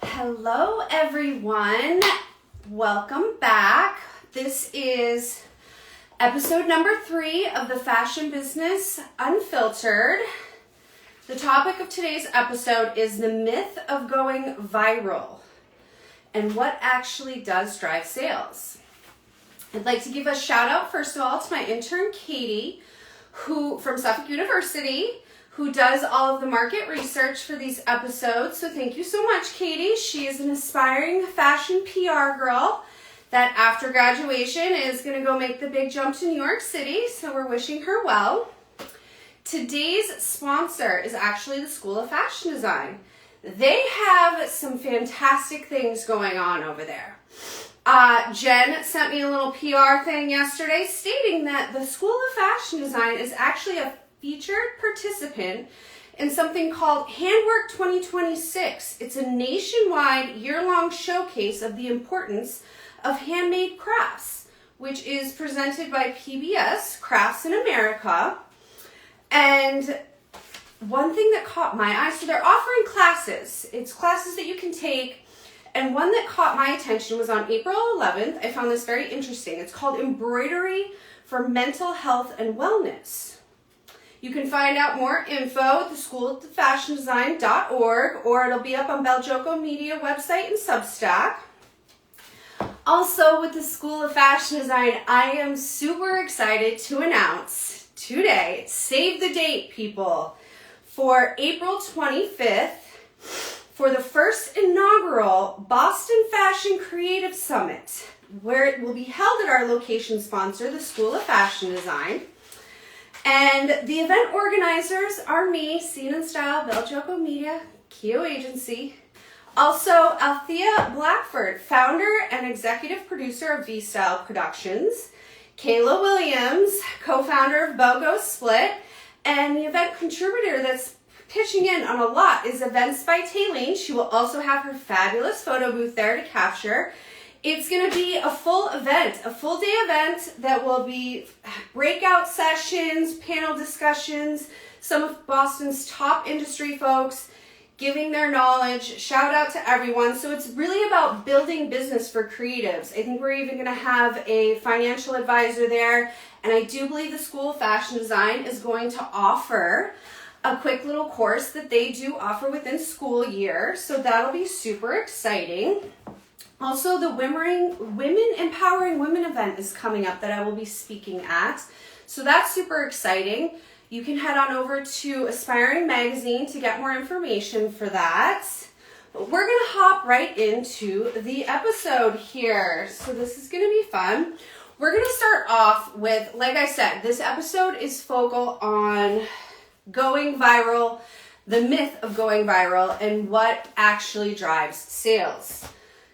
Hello everyone, welcome back. This is episode number 3 of the Fashion Business Unfiltered. The topic of today's episode is the myth of going viral and what actually does drive sales. I'd like to give a shout out first of all to my intern Katie, who from Suffolk University, who does all of the market research for these episodes. So thank you so much, Katie. She is an aspiring fashion PR girl that after graduation is going to go make the big jump to New York City. So we're wishing her well. Today's sponsor is actually the School of Fashion Design. They have some fantastic things going on over there. Jen sent me a little PR thing yesterday stating that the School of Fashion Design is actually a featured participant in something called Handowrk 2026. It's a nationwide year-long showcase of the importance of handmade crafts, which is presented by PBS Crafts in America. And one thing that caught my eye, so they're offering classes. It's classes that you can take. And one that caught my attention was on April 11th. I found this very interesting. It's called Embroidery for Mental Health and Wellness. You can find out more info at theschoolofashiondesign.org, or it'll be up on Beljoco Media website and Substack. Also with the School of Fashion Design, I am super excited to announce today, save the date people, for April 25th, for the first inaugural Boston Fashion Creative Summit, where it will be held at our location sponsor, the School of Fashion Design. And the event organizers are me, Scene and Style, Beljoco Media, Keo Agency. Also, Althea Blackford, founder and executive producer of V-Style Productions. Kayla Williams, co-founder of BOGO Split. And the event contributor that's pitching in on a lot is Events by Taylene. She will also have her fabulous photo booth there to capture. It's going to be a full event, a full day event that will be breakout sessions, panel discussions, some of Boston's top industry folks giving their knowledge. Shout out to everyone. So it's really about building business for creatives. I think we're even going to have a financial advisor there. And I do believe the School of Fashion Design is going to offer a quick little course that they do offer within school year. So that'll be super exciting. Also, the Women Empowering Women event is coming up that I will be speaking at. So that's super exciting. You can head on over to Aspiring Magazine to get more information for that. But we're going to hop right into the episode here. So this is going to be fun. We're going to start off with, like I said, this episode is focal on going viral, the myth of going viral, and what actually drives sales.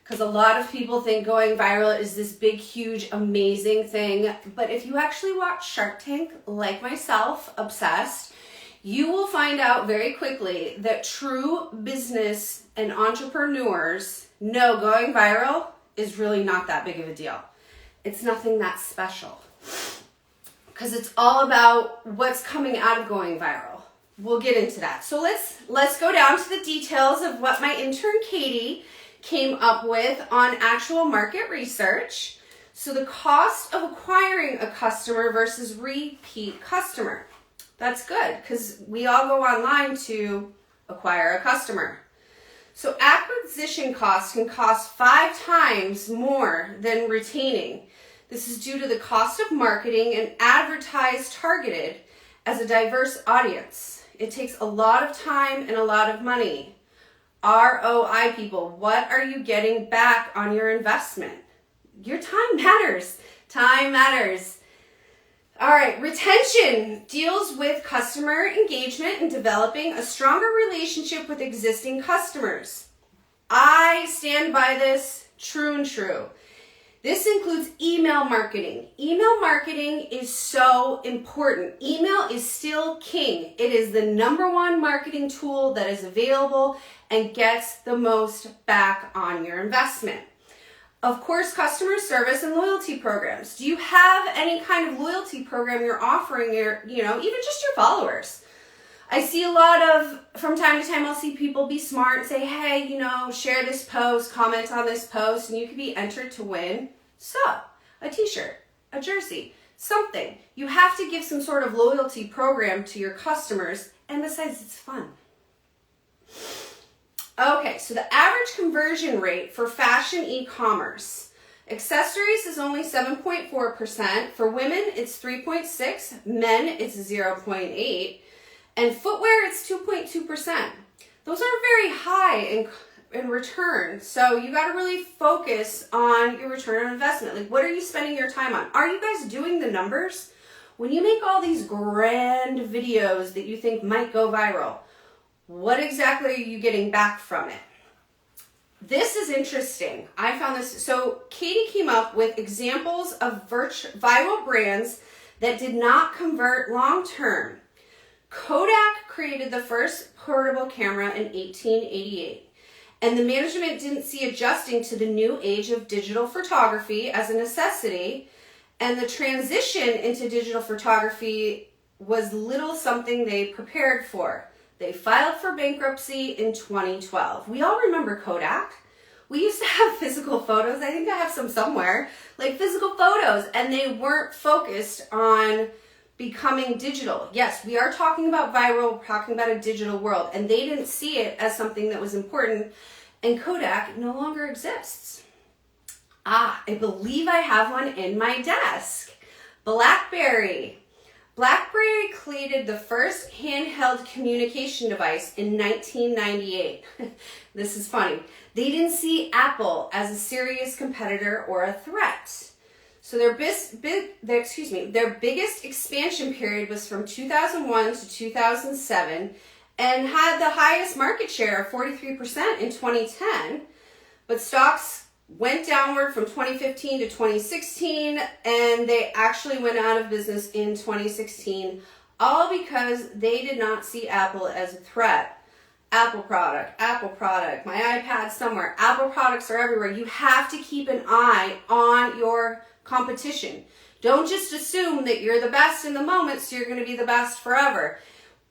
Because a lot of people think going viral is this big, huge, amazing thing. But if you actually watch Shark Tank, like myself, obsessed, you will find out very quickly that true business and entrepreneurs know going viral is really not that big of a deal. It's nothing that special. Because it's all about what's coming out of going viral. We'll get into that. So let's go down to the details of what my intern Katie came up with on actual market research. So the cost of acquiring a customer versus repeat customer. That's good because we all go online to acquire a customer. So acquisition costs can cost 5 times more than retaining. This is due to the cost of marketing and advertise targeted as a diverse audience. It takes a lot of time and a lot of money. ROI people, what are you getting back on your investment? Your time matters. Time matters. All right, retention deals with customer engagement and developing a stronger relationship with existing customers. I stand by this, true and true. This includes email marketing. Email marketing is so important. Email is still king. It is the #1 marketing tool that is available and gets the most back on your investment. Of course, customer service and loyalty programs. Do you have any kind of loyalty program you're offering your, even just your followers? I see a lot of, from time to time, I'll see people be smart and say, hey, you know, share this post, comment on this post, and you could be entered to win a t-shirt, a jersey, something. You have to give some sort of loyalty program to your customers, and besides, it's fun. Okay, so the average conversion rate for fashion e-commerce. Accessories is only 7.4%. For women, it's 3.6%. Men, it's 0.8%. And footwear, it's 2.2%. Those are very high in return. So you got to really focus on your return on investment. Like, what are you spending your time on? Are you guys doing the numbers? When you make all these grand videos that you think might go viral, what exactly are you getting back from it? This is interesting. I found this. So Katie came up with examples of viral brands that did not convert long term. Kodak created the first portable camera in 1888, and the management didn't see adjusting to the new age of digital photography as a necessity, and the transition into digital photography was little something they prepared for. They filed for bankruptcy in 2012. We all remember Kodak. We used to have physical photos. I think I have some somewhere, like physical photos, and they weren't focused on becoming digital. Yes, we are talking about viral, talking about a digital world, and they didn't see it as something that was important, and Kodak no longer exists. I believe I have one in my desk. BlackBerry. BlackBerry created the first handheld communication device in 1998. This is funny. They didn't see Apple as a serious competitor or a threat. So their biggest expansion period was from 2001 to 2007 and had the highest market share of 43% in 2010. But stocks went downward from 2015 to 2016, and they actually went out of business in 2016, all because they did not see Apple as a threat. Apple product, my iPad somewhere. Apple products are everywhere. You have to keep an eye on your competition. Don't just assume that you're the best in the moment, so you're going to be the best forever.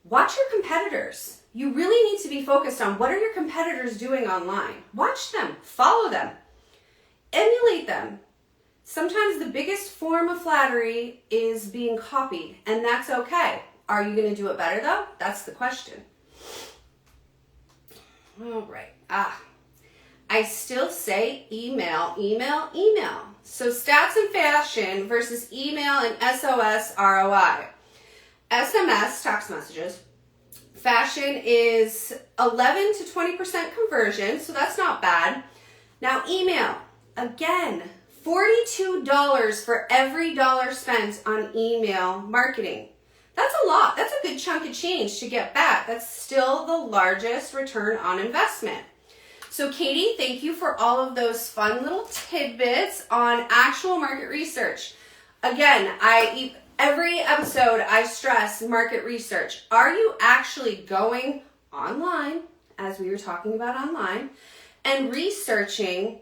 Watch your competitors. You really need to be focused on what are your competitors doing online. Watch them, follow them, emulate them. Sometimes the biggest form of flattery is being copied, and that's okay. Are you going to do it better though? That's the question. All right. I still say email. So stats in fashion versus email and SOS ROI. SMS, text messages. Fashion is 11 to 20% conversion, so that's not bad. Now email, again, $42 for every dollar spent on email marketing. That's a lot. That's a good chunk of change to get back. That's still the largest return on investment. So Katie, thank you for all of those fun little tidbits on actual market research. Again, every episode I stress market research. Are you actually going online, as we were talking about online, and researching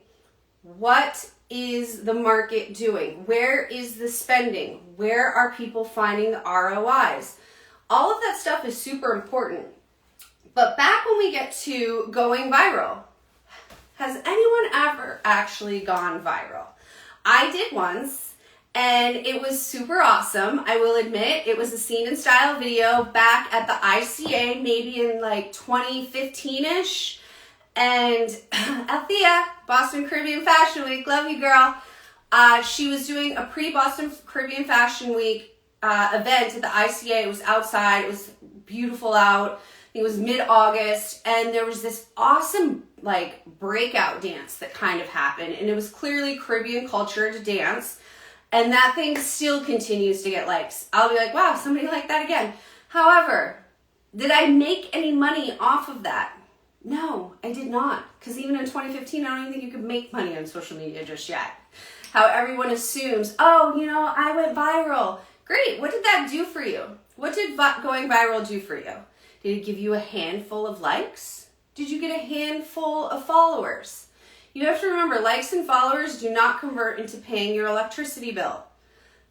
what is the market doing? Where is the spending? Where are people finding the ROIs? All of that stuff is super important. But back when we get to going viral, has anyone ever actually gone viral? I did once, and it was super awesome. I will admit, it was a scene and style video back at the ICA, maybe in like 2015-ish. And Althea, Boston Caribbean Fashion Week, love you girl. She was doing a pre-Boston Caribbean Fashion Week event at the ICA. It was outside, it was beautiful out. It was mid-August, and there was this awesome like breakout dance that kind of happened, and it was clearly Caribbean culture to dance, and that thing still continues to get likes. I'll be like, wow, somebody liked that again. However, did I make any money off of that? No, I did not, because even in 2015, I don't even think you could make money on social media just yet. How everyone assumes, oh, you know, I went viral. Great, what did that do for you? What did going viral do for you? Did it give you a handful of likes? Did you get a handful of followers? You have to remember, likes and followers do not convert into paying your electricity bill.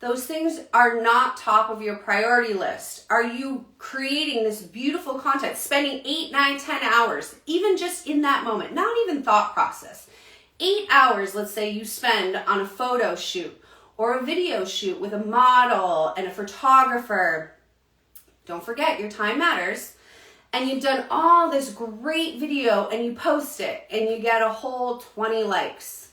those things are not top of your priority list? Are you creating this beautiful content, spending 8, 9, 10 hours, even just in that moment, not even thought process? 8 hours, let's say you spend on a photo shoot or a video shoot with a model and a photographer. Don't forget, your time matters. And you've done all this great video and you post it and you get a whole 20 likes.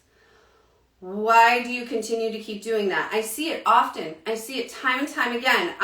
Why do you continue to keep doing that? I see it often. I see it time and time again.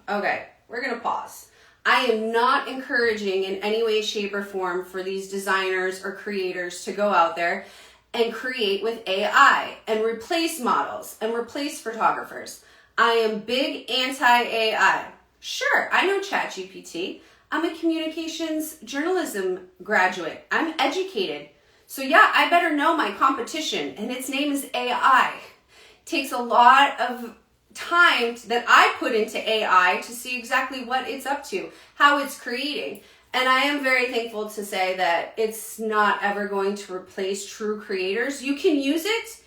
Okay, we're going to pause. I am not encouraging in any way, shape, or form for these designers or creators to go out there and create with AI and replace models and replace photographers. I am big anti-AI. Sure, I know ChatGPT. I'm a communications journalism graduate. I'm educated. So yeah, I better know my competition, and its name is AI. It takes a lot of time that I put into AI to see exactly what it's up to, how it's creating. And I am very thankful to say that it's not ever going to replace true creators. You can use it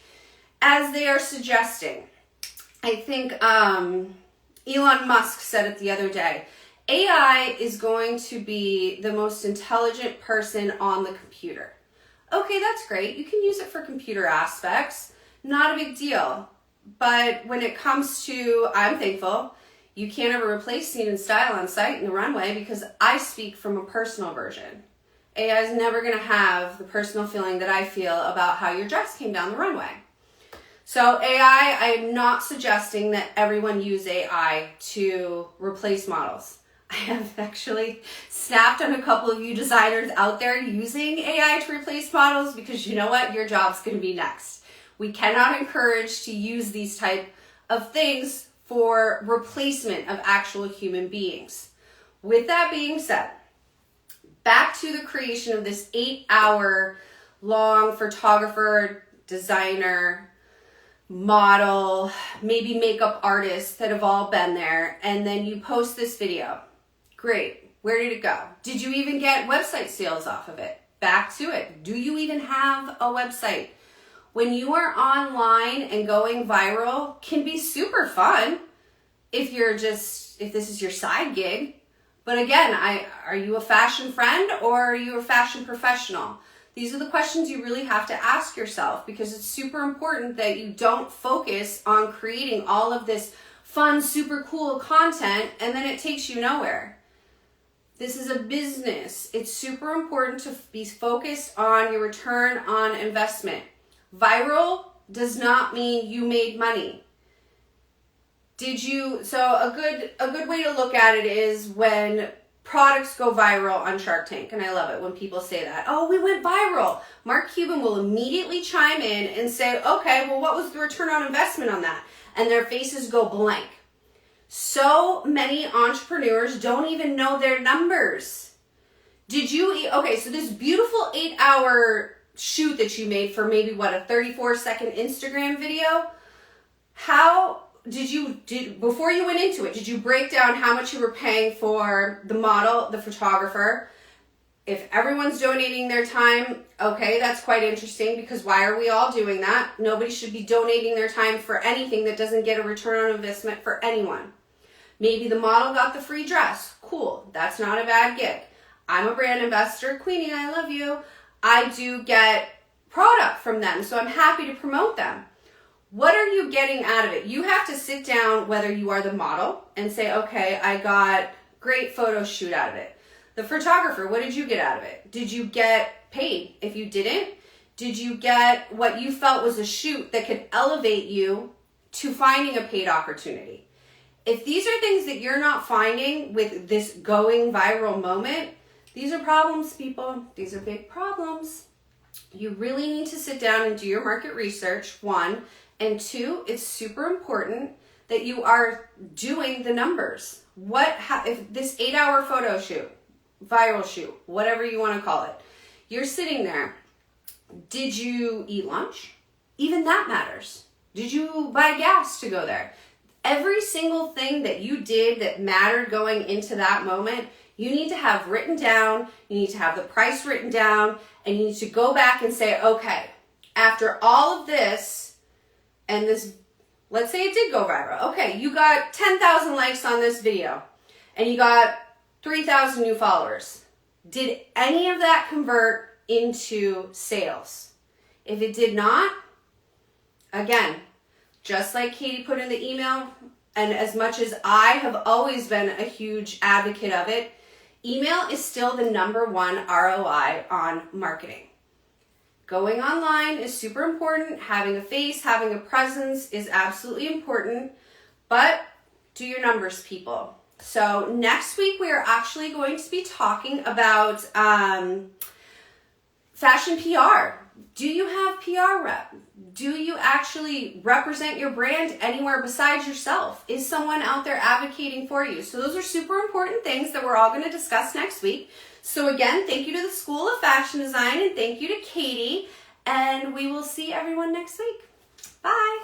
as they are suggesting. I think Elon Musk said it the other day. AI is going to be the most intelligent person on the computer. Okay, that's great. You can use it for computer aspects. Not a big deal. But when it comes to, I'm thankful, you can't ever replace scene and style on site in the runway because I speak from a personal version. AI is never going to have the personal feeling that I feel about how your dress came down the runway. So AI, I am not suggesting that everyone use AI to replace models. I have actually snapped on a couple of you designers out there using AI to replace models because you know what? Your job's going to be next. We cannot encourage to use these type of things for replacement of actual human beings. With that being said, back to the creation of this 8-hour long photographer, designer, model, maybe makeup artists that have all been there, and then you post this video. Great. Where did it go? Did you even get website sales off of it? Back to it. Do you even have a website? When you are online and going viral can be super fun if this is your side gig. But again, are you a fashion friend or are you a fashion professional? These are the questions you really have to ask yourself because it's super important that you don't focus on creating all of this fun, super cool content and then it takes you nowhere. This is a business. It's super important to be focused on your return on investment. Viral does not mean you made money. So a good way to look at it is when products go viral on Shark Tank, and I love it when people say that. Oh, we went viral. Mark Cuban will immediately chime in and say, okay, well, what was the return on investment on that? And their faces go blank. So many entrepreneurs don't even know their numbers. So this beautiful 8-hour shoot that you made for maybe a 34-second Instagram video, before you went into it, did you break down how much you were paying for the model, the photographer? If everyone's donating their time, okay, that's quite interesting because why are we all doing that? Nobody should be donating their time for anything that doesn't get a return on investment for anyone. Maybe the model got the free dress. Cool. That's not a bad gig. I'm a brand ambassador. Queenie, I love you. I do get product from them, so I'm happy to promote them. What are you getting out of it? You have to sit down, whether you are the model, and say, okay, I got great photo shoot out of it. The photographer, what did you get out of it? Did you get paid? If you didn't, did you get what you felt was a shoot that could elevate you to finding a paid opportunity? If these are things that you're not finding with this going viral moment, these are problems, people. These are big problems. You really need to sit down and do your market research, 1. And 2, it's super important that you are doing the numbers. If this 8-hour photo shoot, viral shoot, whatever you want to call it, you're sitting there. Did you eat lunch? Even that matters. Did you buy gas to go there? Every single thing that you did that mattered going into that moment, you need to have written down, you need to have the price written down, and you need to go back and say, okay, after all of this and this Let's say it did go viral. Okay, you got 10,000 likes on this video and you got 3,000 new followers. Did any of that convert into sales? If it did not, again, just like Katie put in the email, and as much as I have always been a huge advocate of it, email is still the #1 ROI on marketing. Going online is super important. Having a face, having a presence is absolutely important, but do your numbers, people. So next week, we are actually going to be talking about fashion PR. Do you have PR rep? Do you actually represent your brand anywhere besides yourself? Is someone out there advocating for you? So those are super important things that we're all going to discuss next week. So again, thank you to the School of Fashion Design and thank you to Katie. And we will see everyone next week. Bye.